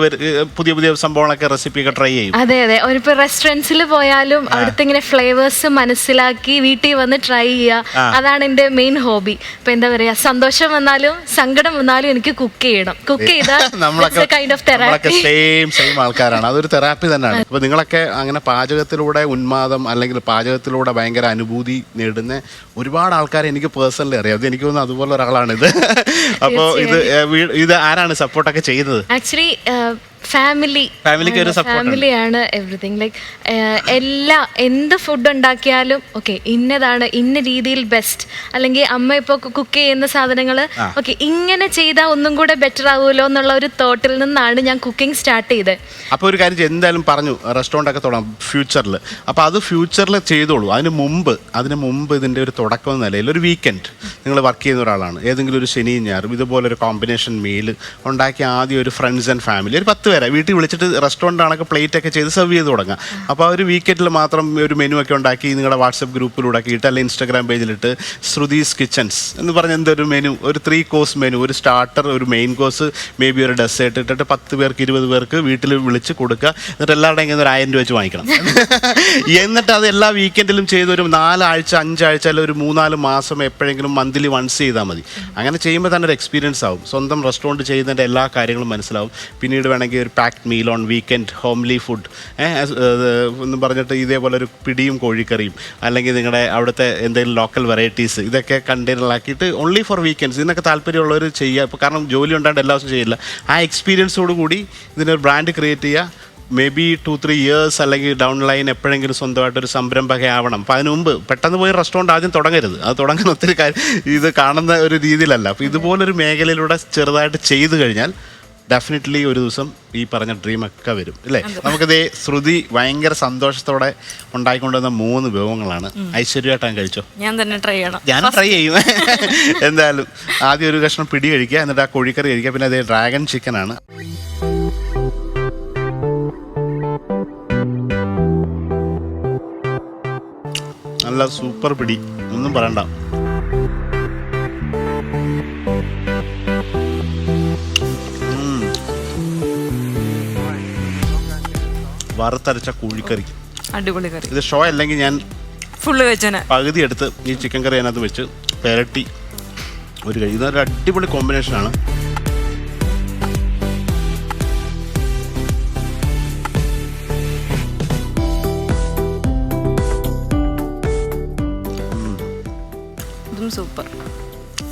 പുതിയ പുതിയ സംഭവങ്ങളൊക്കെ റെസിപ്പിയൊക്കെ ട്രൈ ചെയ്യും. അതെ അതെ. ഇപ്പൊ റെസ്റ്റോറൻറ്റ്സിൽ പോയാലും അവിടുത്തെ ഇങ്ങനെ ഫ്ലേവേഴ്സ് മനസ്സിലാക്കി വീട്ടിൽ വന്ന് ട്രൈ ചെയ്യുക, അതാണ് എൻ്റെ മെയിൻ ഹോബി. ഇപ്പൊ എന്താ പറയാ, സന്തോഷം വന്നാലും സങ്കടം വന്നാലും എനിക്ക് കുക്ക് ചെയ്യണം. കുക്ക് ചെയ്താൽ കൈൻഡ് ഓഫ് തെറാപ്പി. സെയിം ആൾക്കാരാണ്. അതൊരു തെറാപ്പി തന്നെയാണ്. അപ്പൊ നിങ്ങളൊക്കെ അങ്ങനെ പാചകത്തിലൂടെ ഉന്മാദം അല്ലെങ്കിൽ പാചകത്തിലൂടെ ഭയങ്കര അനുഭൂതി നേടുന്ന ഒരുപാട് ആൾക്കാരെ എനിക്ക് പേഴ്സണലി അറിയാം. അത് എനിക്ക് തോന്നുന്നു അതുപോലെ ഒരാളാണിത്. അപ്പോൾ ഇത് ആരാണ് സപ്പോർട്ടൊക്കെ ചെയ്യുന്നത്? ആക്ച്വലി ഫാമിലിയാണ് എവറിത്തിങ്. ലൈക്ക് എന്ത് ഫുഡ് ഉണ്ടാക്കിയാലും ഓക്കെ ഇന്നതാണ്, ഇന്ന രീതിയിൽ ബെസ്റ്റ്, അല്ലെങ്കിൽ അമ്മ ഇപ്പോൾ കുക്ക് ചെയ്യുന്ന സാധനങ്ങൾ ഓക്കെ ഇങ്ങനെ ചെയ്താൽ ഒന്നും കൂടെ ബെറ്റർ ആവുമല്ലോ എന്നുള്ള ഒരു തോട്ടിൽ നിന്നാണ് ഞാൻ കുക്കിംഗ് സ്റ്റാർട്ട് ചെയ്തത്. അപ്പോൾ ഒരു കാര്യം എന്തായാലും പറഞ്ഞു, റെസ്റ്റോറൻ്റ് ഒക്കെ തുടങ്ങാം ഫ്യൂച്ചറിൽ. അപ്പോൾ അത് ഫ്യൂച്ചറിൽ ചെയ്തോളൂ. അതിന് മുമ്പ് ഇതിൻ്റെ ഒരു തുടക്കം എന്ന നിലയിൽ ഒരു വീക്കെൻഡ് നിങ്ങൾ വർക്ക് ചെയ്യുന്ന ഒരാളാണ്. ഏതെങ്കിലും ഒരു ശനിയും ഞായറും ഇതുപോലൊരു കോമ്പിനേഷൻ മീൽ ഉണ്ടാക്കി ആദ്യം ഒരു ഫ്രണ്ട്സ് ആൻഡ് ഫാമിലി ഒരു 10 പേരെ വീട്ടിൽ വിളിച്ചിട്ട് റെസ്റ്റോറൻ്റ് ആണൊക്കെ പ്ലേറ്റ് ഒക്കെ ചെയ്ത് സെർവ് ചെയ്ത് തുടങ്ങാം. അപ്പോൾ ആ ഒരു വീക്കെൻഡിൽ മാത്രം ഒരു മെനു ഒക്കെ ഉണ്ടാക്കി നിങ്ങളുടെ വാട്സപ്പ് ഗ്രൂപ്പിലൂടെ ആക്കിയിട്ട് അല്ലെങ്കിൽ ഇൻസ്റ്റാഗ്രാം പേജിലിട്ട് ശ്രുതീസ് കിച്ചൺസ് എന്ന് പറഞ്ഞ എന്തൊരു മെനു, ഒരു 3 കോഴ്സ് മെനു, ഒരു സ്റ്റാർട്ടർ, ഒരു മെയിൻ കോഴ്സ്, മേ ബി ഒരു ഡെസേർട്ട് ഇട്ടിട്ട് 10 പേർക്ക് 20 പേർക്ക് വീട്ടിൽ വിളിച്ച് കൊടുക്കുക. എന്നിട്ട് എല്ലാവരുടെയും ഇങ്ങനെ ഒരു 1000 രൂപ വെച്ച് വാങ്ങിക്കണം. എന്നിട്ട് അത് എല്ലാ വീക്കെൻഡിലും ചെയ്ത് ഒരു 4 ആഴ്ച 5 ആഴ്ച അല്ലെങ്കിൽ ഒരു 3-4 മാസം എപ്പോഴെങ്കിലും മന്ത്ലി വൺസ് ചെയ്താൽ മതി. അങ്ങനെ ചെയ്യുമ്പോൾ തന്നെ ഒരു എക്സ്പീരിയൻസ് ആവും. സ്വന്തം റെസ്റ്റോറൻറ്റ് ചെയ്യുന്നതിൻ്റെ എല്ലാ കാര്യങ്ങളും മനസ്സിലാവും. പിന്നീട് വേണമെങ്കിൽ ഒരു packed meal on weekend, homely food എന്ന് പറഞ്ഞിട്ട് ഇതേപോലെ ഒരു പിടിയും കോഴിക്കറിയും അല്ലെങ്കിൽ നിങ്ങളുടെ അവിടുത്തെ എന്തെങ്കിലും ലോക്കൽ വെറൈറ്റീസ് ഇതൊക്കെ കണ്ടെയ്നറിലാക്കിയിട്ട് ഓൺലി ഫോർ വീക്കെൻഡ്സ് ഇതിനൊക്കെ താല്പര്യമുള്ളവർ ചെയ്യുക. ഇപ്പോൾ കാരണം ജോലി ഉണ്ടായിട്ട് എല്ലാ ദിവസവും ചെയ്യില്ല. ആ എക്സ്പീരിയൻസോട് കൂടി ഇതിനൊരു ബ്രാൻഡ് ക്രിയേറ്റ് ചെയ്യുക. മേ ബി 2-3 ഇയേഴ്സ് അല്ലെങ്കിൽ ഡൗൺ ലൈൻ എപ്പോഴെങ്കിലും സ്വന്തമായിട്ടൊരു സംരംഭകയാവണം. അപ്പോൾ അതിന് മുമ്പ് പെട്ടെന്ന് പോയി റെസ്റ്റോറൻറ്റ് ആദ്യം തുടങ്ങരുത്. അത് തുടങ്ങാൻ ഒത്തിരി കാര്യം ഇത് കാണുന്ന ഒരു രീതിയിലല്ല. അപ്പോൾ ഇതുപോലൊരു മേഖലയിലൂടെ ചെറുതായിട്ട് ചെയ്തു കഴിഞ്ഞാൽ ഡെഫിനറ്റ്ലി ഒരു ദിവസം ഈ പറഞ്ഞ ഡ്രീമൊക്കെ വരും അല്ലേ? നമുക്കിതേ ശ്രുതി ഭയങ്കര സന്തോഷത്തോടെ ഉണ്ടായിക്കൊണ്ടുവന്ന 3 വിഭവങ്ങളാണ്. ഐശ്വര്യമായിട്ടാൻ കഴിച്ചോ? ഞാൻ തന്നെ ട്രൈ ചെയ്യണം. ഞാൻ ട്രൈ ചെയ്യും. എന്തായാലും ആദ്യം ഒരു കഷ്ണം പിടി കഴിക്കുക, എന്നിട്ട് ആ കോഴിക്കറി കഴിക്കുക, പിന്നെ അതേ ഡ്രാഗൺ ചിക്കൻ ആണ്. നല്ല സൂപ്പർ പിടി, ഒന്നും പറയണ്ട. വറുത്തരച്ച കോഴിക്കറി, അടിപൊളി കറി. ഇത് ഷോ അല്ലെങ്കിൽ ഞാൻ ഫുള്ള് വെച്ചനെ പകുതി എടുത്ത് ഈ ചിക്കൻ കറി അതിനകത്ത് വെച്ച് പെരട്ടി ഒരു കഴി. ഇതൊരു അടിപൊളി കോമ്പിനേഷനാണ്. ഇതും സൂപ്പർ.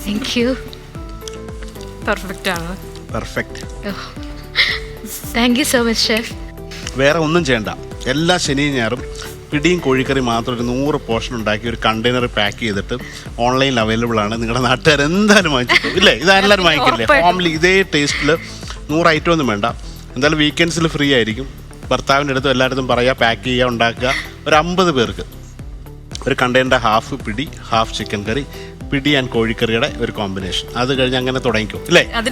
Thank you. പെർഫെക്റ്റ് ആണ്. Perfect. Thank you so much chef. വേറെ ഒന്നും ചെയ്യണ്ട. എല്ലാ ശനിയും ഞായറും പിടിയും കോഴിക്കറി മാത്രം ഒരു 100 പോർഷൻ ഉണ്ടാക്കി ഒരു കണ്ടെയ്നർ പാക്ക് ചെയ്തിട്ട് ഓൺലൈനിൽ അവൈലബിൾ ആണ്. നിങ്ങളുടെ നാട്ടുകാർ എന്തായാലും വാങ്ങിച്ചിട്ടും ഇല്ലേ? ഇതെല്ലാവരും വാങ്ങിക്കില്ലേ? ഫാമിലി ഇതേ ടേസ്റ്റിൽ 100 ഐറ്റം ഒന്നും വേണ്ട. എന്തായാലും വീക്കെൻഡ്സിൽ ഫ്രീ ആയിരിക്കും. ഭർത്താവിൻ്റെ അടുത്തും എല്ലായിടത്തും പറയുക, പാക്ക് ചെയ്യുക, ഉണ്ടാക്കുക. ഒരു 50 പേർക്ക് ഒരു കണ്ടെയ്നറിൻ്റെ ഹാഫ് പിടി, ഹാഫ് ചിക്കൻ കറി, പിടി ആൻഡ് കോഴിക്കറിയുടെ ഒരു കോമ്പിനേഷൻ. അത് കഴിഞ്ഞ് അങ്ങനെ തുടങ്ങിക്കും അല്ലേ? അതെ.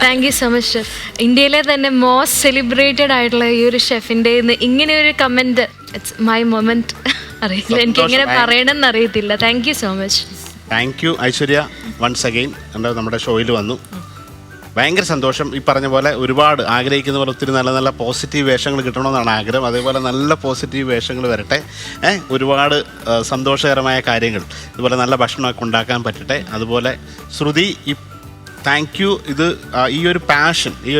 Thank you so much chef. ഇന്ത്യയിലെ തന്നെ മോസ്റ്റ് സെലിബ്രേറ്റഡ് ആയിട്ടുള്ള ഈ ഒരു ഷെഫിൻ്റെ ഇങ്ങനെ ഒരു കമന്റ്, ഇറ്റ്സ് മൈ മൊമെന്റ്. അറിയില്ല, എനിക്ക് എങ്ങനെ പറയണമെന്ന് അറിയത്തില്ല. Thank you so much. Thank you Aishwarya once again നമ്മുടെ ഷോയിൽ വന്നു. ഭയങ്കര സന്തോഷം. ഈ പറഞ്ഞ പോലെ ഒരുപാട് ആഗ്രഹിക്കുന്ന പോലെ ഒത്തിരി നല്ല നല്ല പോസിറ്റീവ് വേഷങ്ങൾ കിട്ടണമെന്നാണ് ആഗ്രഹം. അതേപോലെ നല്ല പോസിറ്റീവ് വേഷങ്ങൾ വരട്ടെ. ഒരുപാട് സന്തോഷകരമായ കാര്യങ്ങൾ, ഇതുപോലെ നല്ല ഭക്ഷണമൊക്കെ ഉണ്ടാക്കാൻ പറ്റട്ടെ. അതുപോലെ ശ്രുതി, താങ്ക് യു. ഇത് ഈ ഒരു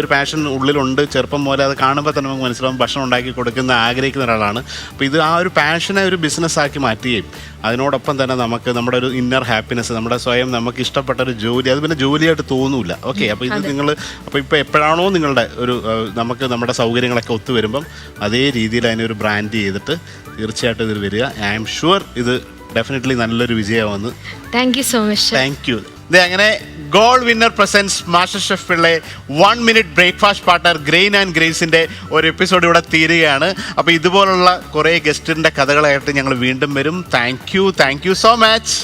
പാഷൻ ഉള്ളിലുണ്ട്. ചെറുപ്പം പോലെ അത് കാണുമ്പോൾ തന്നെ നമുക്ക് മനസ്സിലാവും ഭക്ഷണം ഉണ്ടാക്കി കൊടുക്കുന്ന ആഗ്രഹിക്കുന്ന ഒരാളാണ്. അപ്പോൾ ഇത് ആ ഒരു പാഷനെ ഒരു ബിസിനസ്സാക്കി മാറ്റുകയും അതിനോടൊപ്പം തന്നെ നമുക്ക് നമ്മുടെ ഒരു ഇന്നർ ഹാപ്പിനെസ്, നമ്മുടെ സ്വയം നമുക്ക് ഇഷ്ടപ്പെട്ട ഒരു ജോലി, അത് പിന്നെ ജോലിയായിട്ട് തോന്നൂല. ഓക്കെ, അപ്പോൾ ഇത് നിങ്ങൾ ഇപ്പോൾ എപ്പോഴാണോ നിങ്ങളുടെ ഒരു നമുക്ക് നമ്മുടെ സൗകര്യങ്ങളൊക്കെ ഒത്തുവരുമ്പം അതേ രീതിയിൽ അതിനൊരു ബ്രാൻഡ് ചെയ്തിട്ട് തീർച്ചയായിട്ടും ഇതിൽ വരിക. ഐ ആം ഷുവർ ഇത് ഡെഫിനറ്റ്ലി നല്ലൊരു വിജയമാണെന്ന്. Thank you so much. Thank you. അങ്ങനെ gold winner presents master chef Pillai 1 minute breakfast partner grain and ഗ്രേസിൻ്റെ ഒരു എപ്പിസോഡ് ഇവിടെ തീരുകയാണ്. അപ്പോൾ ഇതുപോലുള്ള കുറേ ഗസ്റ്റിൻ്റെ കഥകളായിട്ട് ഞങ്ങൾ വീണ്ടും വരും. Thank you so much.